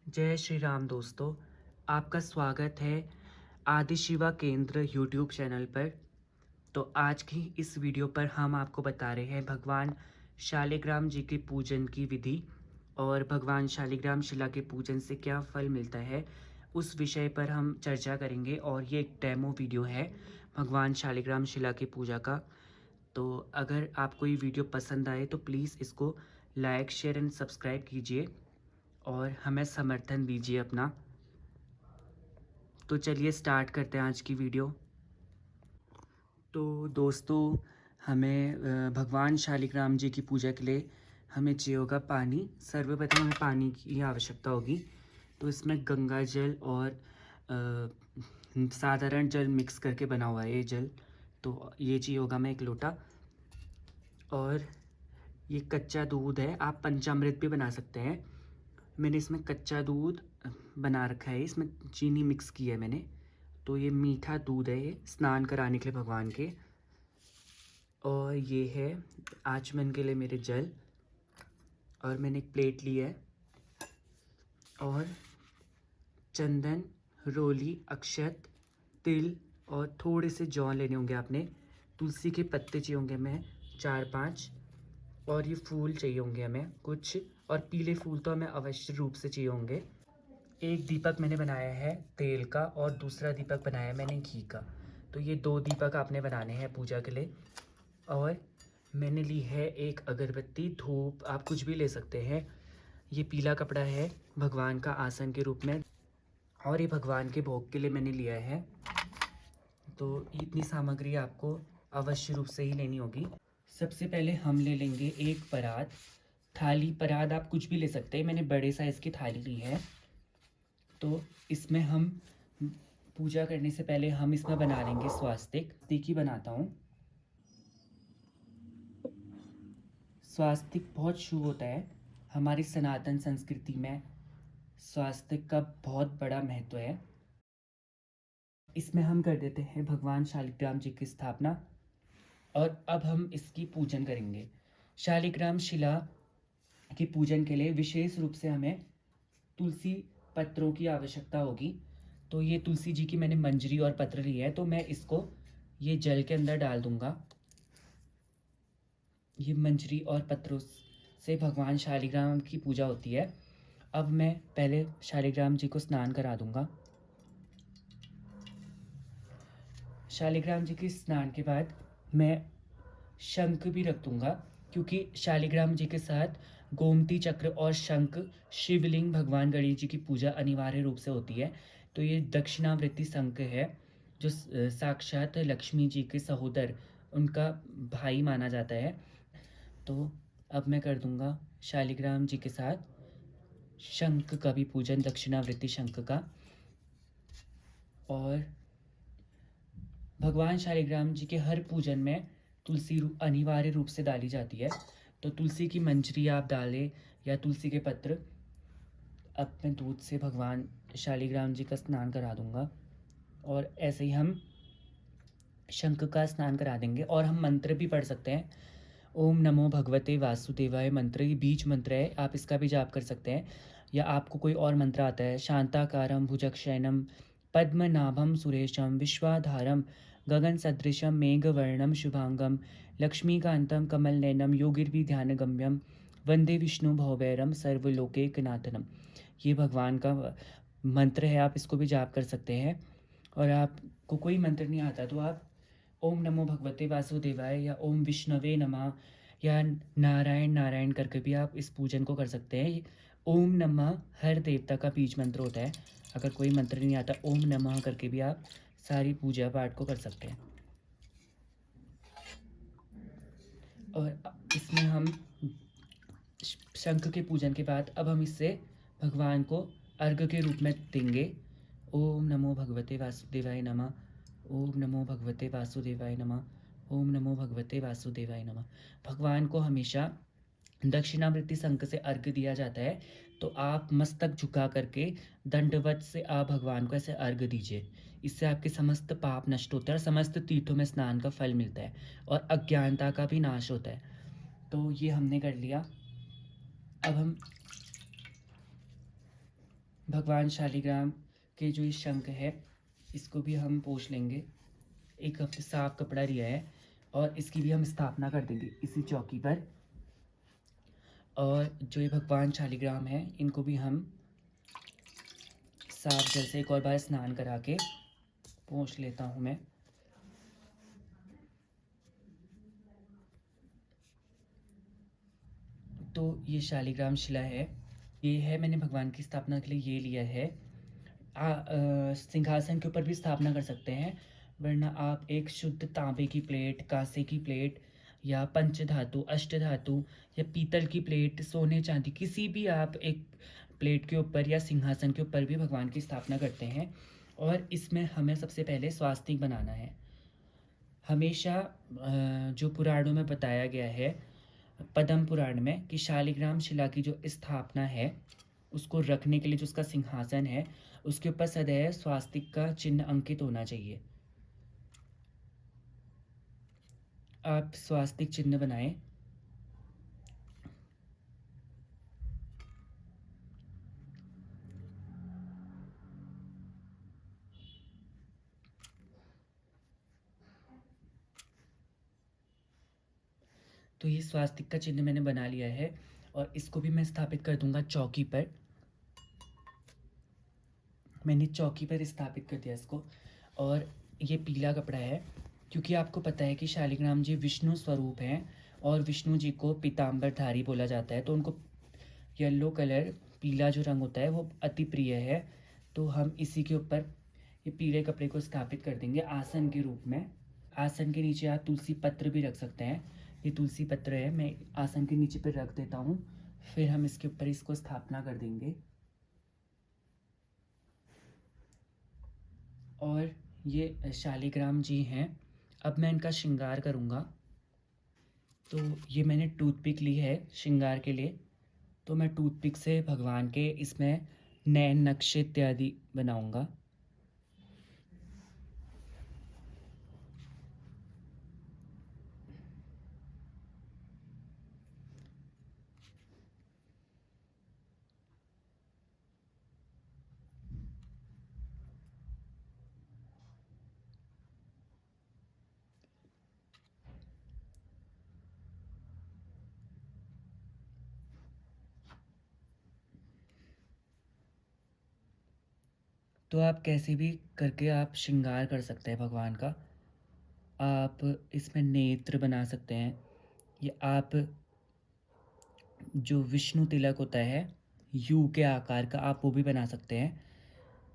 जय श्री राम दोस्तों, आपका स्वागत है आदि शिवा केंद्र यूट्यूब चैनल पर। तो आज की इस वीडियो पर हम आपको बता रहे हैं भगवान शालिग्राम जी के पूजन की विधि और भगवान शालिग्राम शिला के पूजन से क्या फल मिलता है, उस विषय पर हम चर्चा करेंगे। और ये एक डेमो वीडियो है भगवान शालिग्राम शिला की पूजा का। तो अगर आपको ये वीडियो पसंद आए तो प्लीज़ इसको लाइक, शेयर एंड सब्सक्राइब कीजिए और हमें समर्थन दीजिए अपना। तो चलिए स्टार्ट करते हैं आज की वीडियो। तो दोस्तों, हमें भगवान शालिग्राम जी की पूजा के लिए हमें चाहिए होगा पानी। सर्वप्रथम हमें पानी की आवश्यकता होगी। तो इसमें गंगा जल और साधारण जल मिक्स करके बना हुआ है ये जल। तो ये चाहिए होगा हमें 1 लोटा। और ये कच्चा दूध है, आप पंचामृत भी बना सकते हैं। मैंने इसमें कच्चा दूध बना रखा है, इसमें चीनी मिक्स की है मैंने। तो ये मीठा दूध है, ये स्नान कराने के लिए भगवान के। और ये है आचमन के लिए मेरे जल। और मैंने एक प्लेट ली है और चंदन, रोली, अक्षत, तिल और थोड़े से जौ लेने होंगे आपने। तुलसी के पत्ते चाहिए होंगे हमें 4-5। और ये फूल चाहिए होंगे हमें कुछ। और पीले फूल तो हमें अवश्य रूप से चाहिए होंगे। एक दीपक मैंने बनाया है तेल का और दूसरा दीपक बनाया है मैंने घी का। तो ये 2 दीपक आपने बनाने हैं पूजा के लिए। और मैंने ली है एक अगरबत्ती, धूप आप कुछ भी ले सकते हैं। ये पीला कपड़ा है भगवान का आसन के रूप में। और ये भगवान के भोग के लिए मैंने लिया है। तो इतनी सामग्री आपको अवश्य रूप से ही लेनी होगी। सबसे पहले हम ले लेंगे एक परात। थाली परात आप कुछ भी ले सकते हैं, मैंने बड़े साइज़ की थाली ली है। तो इसमें हम पूजा करने से पहले हम इसमें बना लेंगे स्वास्तिक। देखिए बनाता हूँ। स्वास्तिक बहुत शुभ होता है। हमारी सनातन संस्कृति में स्वास्तिक का बहुत बड़ा महत्व है। इसमें हम कर देते हैं भगवान शालिग्राम जी की स्थापना। और अब हम इसकी पूजन करेंगे। शालिग्राम शिला के पूजन के लिए विशेष रूप से हमें तुलसी पत्रों की आवश्यकता होगी। तो ये तुलसी जी की मैंने मंजरी और पत्र ली है, तो मैं इसको ये जल के अंदर डाल दूंगा। ये मंजरी और पत्रों से भगवान शालिग्राम की पूजा होती है। अब मैं पहले शालिग्राम जी को स्नान करा दूंगा। शालिग्राम जी के स्नान के बाद मैं शंख भी रख दूंगा, क्योंकि शालिग्राम जी के साथ गोमती चक्र और शंख, शिवलिंग, भगवान गणेश जी की पूजा अनिवार्य रूप से होती है। तो ये दक्षिणावृत्ति शंख है, जो साक्षात लक्ष्मी जी के सहोदर, उनका भाई माना जाता है। तो अब मैं कर दूंगा शालिग्राम जी के साथ शंख का भी पूजन, दक्षिणावृत्ति शंख का। और भगवान शालिग्राम जी के हर पूजन में तुलसी अनिवार्य रूप से डाली जाती है। तो तुलसी की मंजरी आप डालें या तुलसी के पत्र। अब मैं दूध से भगवान शालिग्राम जी का स्नान करा दूंगा। और ऐसे ही हम शंख का स्नान करा देंगे। और हम मंत्र भी पढ़ सकते हैं। ओम नमो भगवते वासुदेवाय मंत्र, ये बीज मंत्र है, आप इसका भी जाप कर सकते हैं। या आपको कोई और मंत्र आता है, शांताकारम भुजगशयनम पद्मनाभम सुरेशम विश्वाधारम गगन सदृशम मेघवर्णम शुभांगम लक्ष्मीकांतम कमल नयनम योगिर्भि ध्यान गम्यम वंदे विष्णु भवभैरम सर्वलोकैकनाथनम, ये भगवान का मंत्र है, आप इसको भी जाप कर सकते हैं। और आपको कोई मंत्र नहीं आता तो आप ओम नमो भगवते वासुदेवाय या ओम विष्णवे नमः या नारायण नारायण करके भी आप इस पूजन को कर सकते हैं। ओम नमः हर देवता का बीज मंत्र होता है। अगर कोई मंत्र नहीं आता, ओम नमः करके भी आप सारी पूजा पाठ को कर सकते हैं। और इसमें हम शंख के पूजन के बाद अब हम इससे भगवान को अर्घ के रूप में देंगे। ओम नमो भगवते वासुदेवाय नमः, ओम नमो भगवते वासुदेवाय नमः, ओम नमो भगवते वासुदेवाय नमः। भगवान को हमेशा दक्षिणावृत्ति शंख से अर्घ दिया जाता है। तो आप मस्तक झुका करके दंडवत से आप भगवान को ऐसे अर्घ दीजिए। इससे आपके समस्त पाप नष्ट होते हैं और समस्त तीर्थों में स्नान का फल मिलता है और अज्ञानता का भी नाश होता है। तो ये हमने कर लिया। अब हम भगवान शालिग्राम के जो ये शंख है इसको भी हम पोंछ लेंगे। एक हफ्ते साफ कपड़ा लिया है और इसकी भी हम स्थापना कर देंगे इसी चौकी पर। और जो ये भगवान शालिग्राम है इनको भी हम साफ जल से एक और बार स्नान करा के पोंछ लेता हूँ मैं। तो ये शालिग्राम शिला है, ये है मैंने भगवान की स्थापना के लिए ये लिया है। सिंहासन के ऊपर भी स्थापना कर सकते हैं, वरना आप एक शुद्ध तांबे की प्लेट, कांसे की प्लेट या पंचधातु, अष्टधातु या पीतल की प्लेट, सोने चांदी किसी भी आप एक प्लेट के ऊपर या सिंहासन के ऊपर भी भगवान की स्थापना करते हैं। और इसमें हमें सबसे पहले स्वास्तिक बनाना है। हमेशा जो पुराणों में बताया गया है, पद्म पुराण में, कि शालिग्राम शिला की जो स्थापना है उसको रखने के लिए जो उसका सिंहासन है उसके ऊपर सदैव स्वास्तिक का चिन्ह अंकित होना चाहिए। आप स्वास्तिक चिन्ह बनाएं। तो ये स्वास्तिक का चिन्ह मैंने बना लिया है और इसको भी मैं स्थापित कर दूंगा चौकी पर। मैंने चौकी पर स्थापित कर दिया इसको। और ये पीला कपड़ा है क्योंकि आपको पता है कि शालिग्राम जी विष्णु स्वरूप हैं और विष्णु जी को पीताम्बरधारी बोला जाता है, तो उनको येलो कलर, पीला जो रंग होता है वो अति प्रिय है। तो हम इसी के ऊपर ये पीले कपड़े को स्थापित कर देंगे आसन के रूप में। आसन के नीचे आप तुलसी पत्र भी रख सकते हैं। ये तुलसी पत्र है, मैं आसन के नीचे पर रख देता हूँ, फिर हम इसके ऊपर इसको स्थापना कर देंगे। और ये शालिग्राम जी हैं। अब मैं इनका श्रृंगार करूँगा। तो ये मैंने टूथपिक ली है श्रृंगार के लिए, तो मैं टूथपिक से भगवान के इसमें नैन नक्शे इत्यादि बनाऊँगा। तो आप कैसे भी करके आप श्रृंगार कर सकते हैं भगवान का। आप इसमें नेत्र बना सकते हैं, या आप जो विष्णु तिलक होता है यू के आकार का, आप वो भी बना सकते हैं।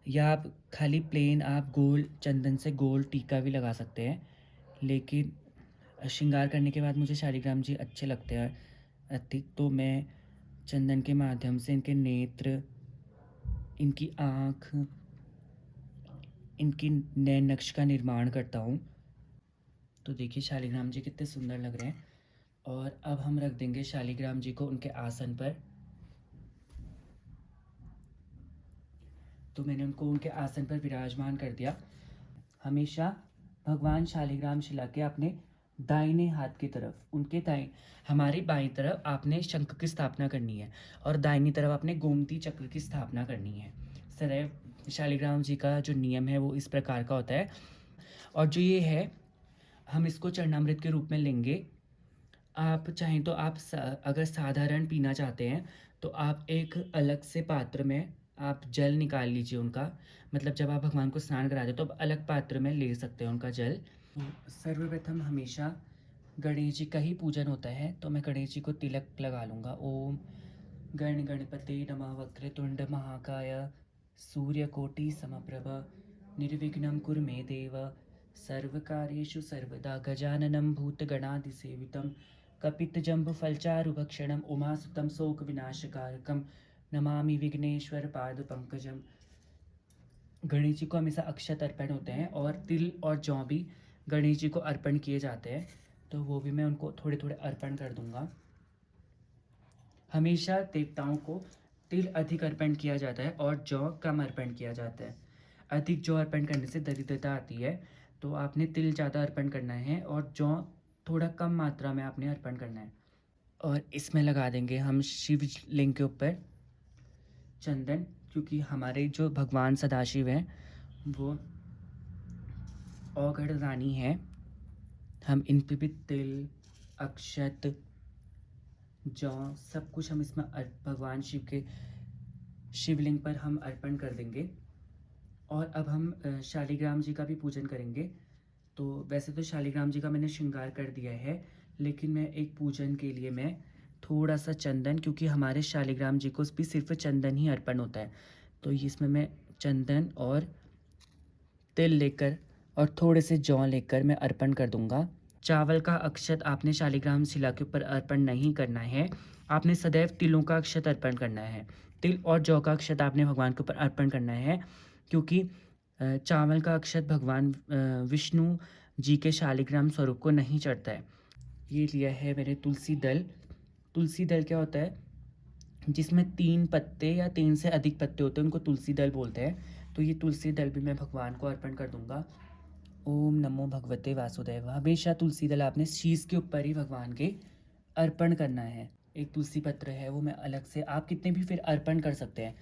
या आप खाली प्लेन आप गोल चंदन से गोल टीका भी लगा सकते हैं। लेकिन श्रृंगार करने के बाद मुझे शालिग्राम जी अच्छे लगते हैं अधिक, तो मैं चंदन के माध्यम से इनके नेत्र, इनकी आँख, इनकी नैन नक्श का निर्माण करता हूँ। तो देखिए शालिग्राम जी कितने सुंदर लग रहे हैं। और अब हम रख देंगे शालिग्राम जी को उनके आसन पर। तो मैंने उनको उनके आसन पर विराजमान कर दिया। हमेशा भगवान शालिग्राम शिला के अपने दाहिने हाथ की तरफ, उनके हमारी बाईं तरफ आपने शंख की स्थापना करनी है और दाहिनी तरफ आपने गोमती चक्र की स्थापना करनी है। सदैव शालिग्राम जी का जो नियम है वो इस प्रकार का होता है। और जो ये है, हम इसको चरणामृत के रूप में लेंगे। आप चाहें तो आप अगर साधारण पीना चाहते हैं तो आप एक अलग से पात्र में आप जल निकाल लीजिए उनका, मतलब जब आप भगवान को स्नान कराते हो तो आप अलग पात्र में ले सकते हैं उनका जल। तो सर्वप्रथम हमेशा गणेश जी का ही पूजन होता है, तो मैं गणेश जी को तिलक लगा लूँगा। ओम गण गणपते नमः वक्रतुंड महाकाय सूर्यकोटि समप्रभ निर्विघ्नं कुरु मे देव सर्वकार्येषु सर्वदा गजाननं भूतगणादिसेवितं कपितजम्बुफलचारुभक्षणम् उमासुतं शोकविनाशकारकं नमामि विघ्नेश्वर पादपंकजम। गणेश जी को हमेशा अक्षत अर्पण होते हैं और तिल और जौ भी गणेश जी को अर्पण किए जाते हैं, तो वो भी मैं उनको थोड़े थोड़े अर्पण कर दूंगा। हमेशा देवताओं को तिल अधिक अर्पण किया जाता है और जौ कम अर्पण किया जाता है। अधिक जौ अर्पण करने से दरिद्रता आती है, तो आपने तिल ज़्यादा अर्पण करना है और जौ थोड़ा कम मात्रा में आपने अर्पण करना है। और इसमें लगा देंगे हम शिव लिंग के ऊपर चंदन, क्योंकि हमारे जो भगवान सदाशिव हैं वो औगड़ रानी है। हम इन पे भी तिल, अक्षत, जौ सब कुछ हम इसमें भगवान शिव के शिवलिंग पर हम अर्पण कर देंगे। और अब हम शालिग्राम जी का भी पूजन करेंगे। तो वैसे तो शालिग्राम जी का मैंने श्रृंगार कर दिया है, लेकिन मैं एक पूजन के लिए मैं थोड़ा सा चंदन, क्योंकि हमारे शालिग्राम जी को भी सिर्फ चंदन ही अर्पण होता है, तो इसमें मैं चंदन और तिल लेकर और थोड़े से जौ लेकर मैं अर्पण कर दूंगा। चावल का अक्षत आपने शालिग्राम शिला के ऊपर अर्पण नहीं करना है, आपने सदैव तिलों का अक्षत अर्पण करना है। तिल और जौ का अक्षत आपने भगवान के ऊपर अर्पण करना है, क्योंकि चावल का अक्षत भगवान विष्णु जी के शालिग्राम स्वरूप को नहीं चढ़ता है। ये लिया है मैंने तुलसी दल। तुलसी दल क्या होता है, जिसमें 3 पत्ते या 3 से अधिक पत्ते होते हैं उनको तुलसी दल बोलते हैं। तो ये तुलसी दल भी मैं भगवान को अर्पण कर दूंगा। ओम नमो भगवते वासुदेव। हमेशा तुलसी दल आपने शीश के ऊपर ही भगवान के अर्पण करना है। एक तुलसी पत्र है वो मैं अलग से, आप कितने भी फिर अर्पण कर सकते हैं,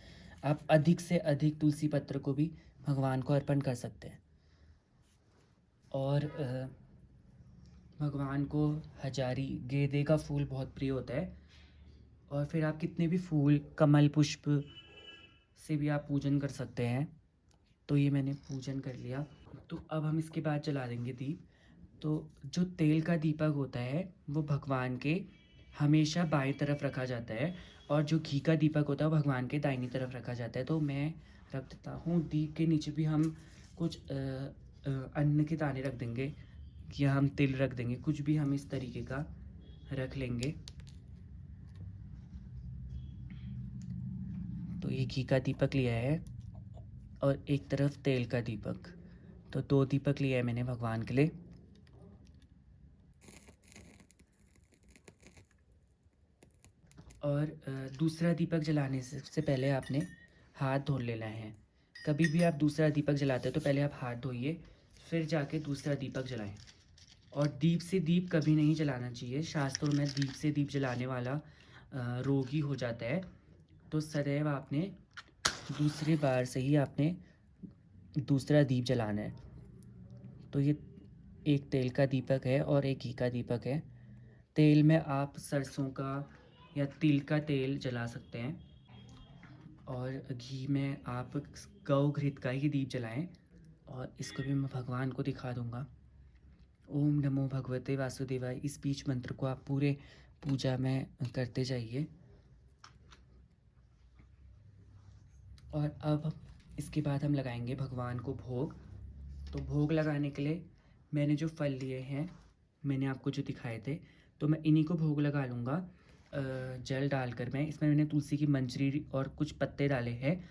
आप अधिक से अधिक तुलसी पत्र को भी भगवान को अर्पण कर सकते हैं। और भगवान को हजारी गेंदे का फूल बहुत प्रिय होता है। और फिर आप कितने भी फूल, कमल पुष्प से भी आप पूजन कर सकते हैं। तो ये मैंने पूजन कर लिया। तो अब हम इसके बाद जला देंगे दीप। तो जो तेल का दीपक होता है वो भगवान के हमेशा बाएं तरफ रखा जाता है, और जो घी का दीपक होता है वो भगवान के दाहिनी तरफ रखा जाता है। तो मैं रख देता हूँ। दीप के नीचे भी हम कुछ अन्न के दाने रख देंगे, या हम तिल रख देंगे, कुछ भी हम इस तरीके का रख लेंगे। तो ये घी का दीपक लिया है और एक तरफ तेल का दीपक, तो 2 दीपक लिया है मैंने भगवान के लिए। और दूसरा दीपक जलाने से पहले आपने हाथ धो लेना है। कभी भी आप दूसरा दीपक जलाते हो तो पहले आप हाथ धोइए, फिर जाके दूसरा दीपक जलाएं। और दीप से दीप कभी नहीं जलाना चाहिए। शास्त्रों में दीप से दीप जलाने वाला रोगी हो जाता है। तो सदैव आपने दूसरी बार से ही आपने दूसरा दीप जलाना है। तो ये एक तेल का दीपक है और एक घी का दीपक है। तेल में आप सरसों का या तिल का तेल जला सकते हैं, और घी में आप गौ घृत का ही दीप जलाएं। और इसको भी मैं भगवान को दिखा दूंगा। ओम नमो भगवते वासुदेवाय। इस बीच मंत्र को आप पूरे पूजा में करते जाइए। और अब इसके बाद हम लगाएंगे भगवान को भोग। तो भोग लगाने के लिए मैंने जो फल लिए हैं, मैंने आपको जो दिखाए थे, तो मैं इन्हीं को भोग लगा लूँगा। जल डालकर मैं इसमें मैंने तुलसी की मंजरी और कुछ पत्ते डाले हैं।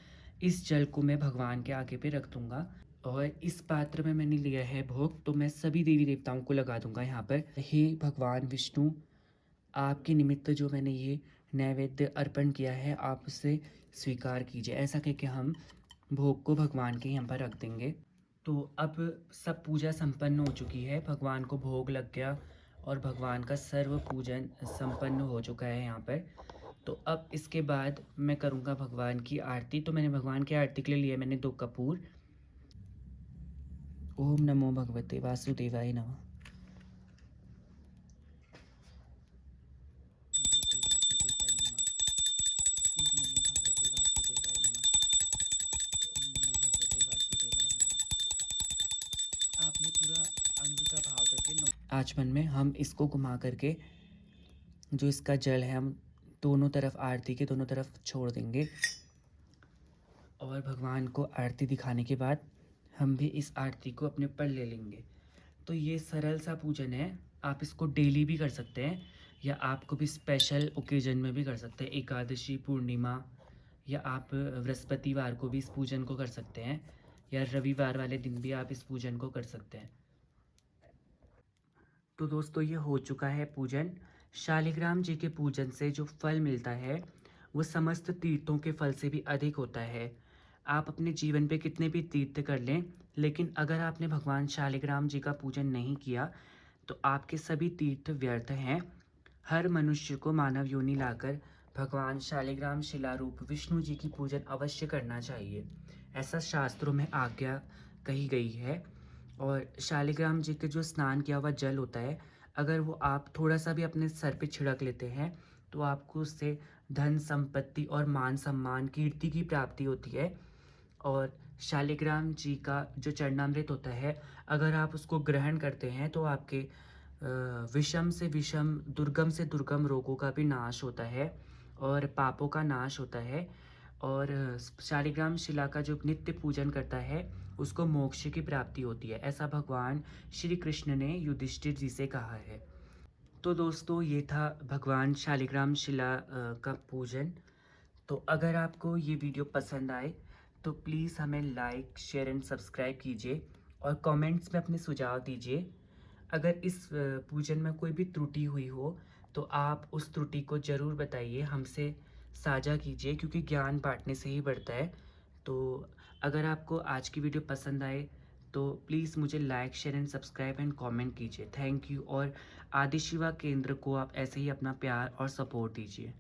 इस जल को मैं भगवान के आगे पे रख दूँगा। और इस पात्र में मैंने लिया है भोग, तो मैं सभी देवी देवताओं को लगा दूँगा यहाँ पर। हे भगवान विष्णु, आपके निमित्त जो मैंने ये नैवेद्य अर्पण किया है आप उसे स्वीकार कीजिए। ऐसा कह के हम भोग को भगवान के यहाँ पर रख देंगे। तो अब सब पूजा संपन्न हो चुकी है, भगवान को भोग लग गया और भगवान का सर्व पूजन संपन्न हो चुका है यहाँ पर। तो अब इसके बाद मैं करूँगा भगवान की आरती। तो मैंने भगवान की आरती के लिए लिया मैंने 2 कपूर। ओम नमो भगवते वासुदेवाय नमः। आपने पूरा अंग का भाव करके आचमन में हम इसको घुमा करके जो इसका जल है हम दोनों तरफ, आरती के दोनों तरफ छोड़ देंगे। और भगवान को आरती दिखाने के बाद हम भी इस आरती को अपने ऊपर ले लेंगे। तो ये सरल सा पूजन है, आप इसको डेली भी कर सकते हैं, या आप को भी स्पेशल ओकेजन में भी कर सकते हैं। एकादशी, पूर्णिमा, या आप बृहस्पतिवार को भी इस पूजन को कर सकते हैं, या रविवार वाले दिन भी आप इस पूजन को कर सकते हैं। तो दोस्तों ये हो चुका है पूजन। शालिग्राम जी के पूजन से जो फल मिलता है वो समस्त तीर्थों के फल से भी अधिक होता है। आप अपने जीवन पे कितने भी तीर्थ कर लें, लेकिन अगर आपने भगवान शालिग्राम जी का पूजन नहीं किया तो आपके सभी तीर्थ व्यर्थ हैं। हर मनुष्य को मानव योनि लाकर भगवान शालिग्राम शिलारूप विष्णु जी की पूजन अवश्य करना चाहिए, ऐसा शास्त्रों में आज्ञा कही गई है। और शालिग्राम जी के जो स्नान किया हुआ जल होता है, अगर वो आप थोड़ा सा भी अपने सर पे छिड़क लेते हैं तो आपको उससे धन संपत्ति और मान सम्मान कीर्ति की प्राप्ति होती है। और शालिग्राम जी का जो चरणामृत होता है, अगर आप उसको ग्रहण करते हैं तो आपके विषम से विषम दुर्गम से दुर्गम रोगों का भी नाश होता है और पापों का नाश होता है। और शालिग्राम शिला का जो नित्य पूजन करता है उसको मोक्ष की प्राप्ति होती है, ऐसा भगवान श्री कृष्ण ने युधिष्ठिर जी से कहा है। तो दोस्तों ये था भगवान शालिग्राम शिला का पूजन। तो अगर आपको ये वीडियो पसंद आए तो प्लीज़ हमें लाइक शेयर एंड सब्सक्राइब कीजिए और कमेंट्स में अपने सुझाव दीजिए। अगर इस पूजन में कोई भी त्रुटि हुई हो तो आप उस त्रुटि को ज़रूर बताइए, हमसे साझा कीजिए, क्योंकि ज्ञान बांटने से ही बढ़ता है। तो अगर आपको आज की वीडियो पसंद आए तो प्लीज़ मुझे like share and subscribe and comment कीजिए। Thank you. और आदि शिवा केंद्र को आप ऐसे ही अपना प्यार और सपोर्ट दीजिए।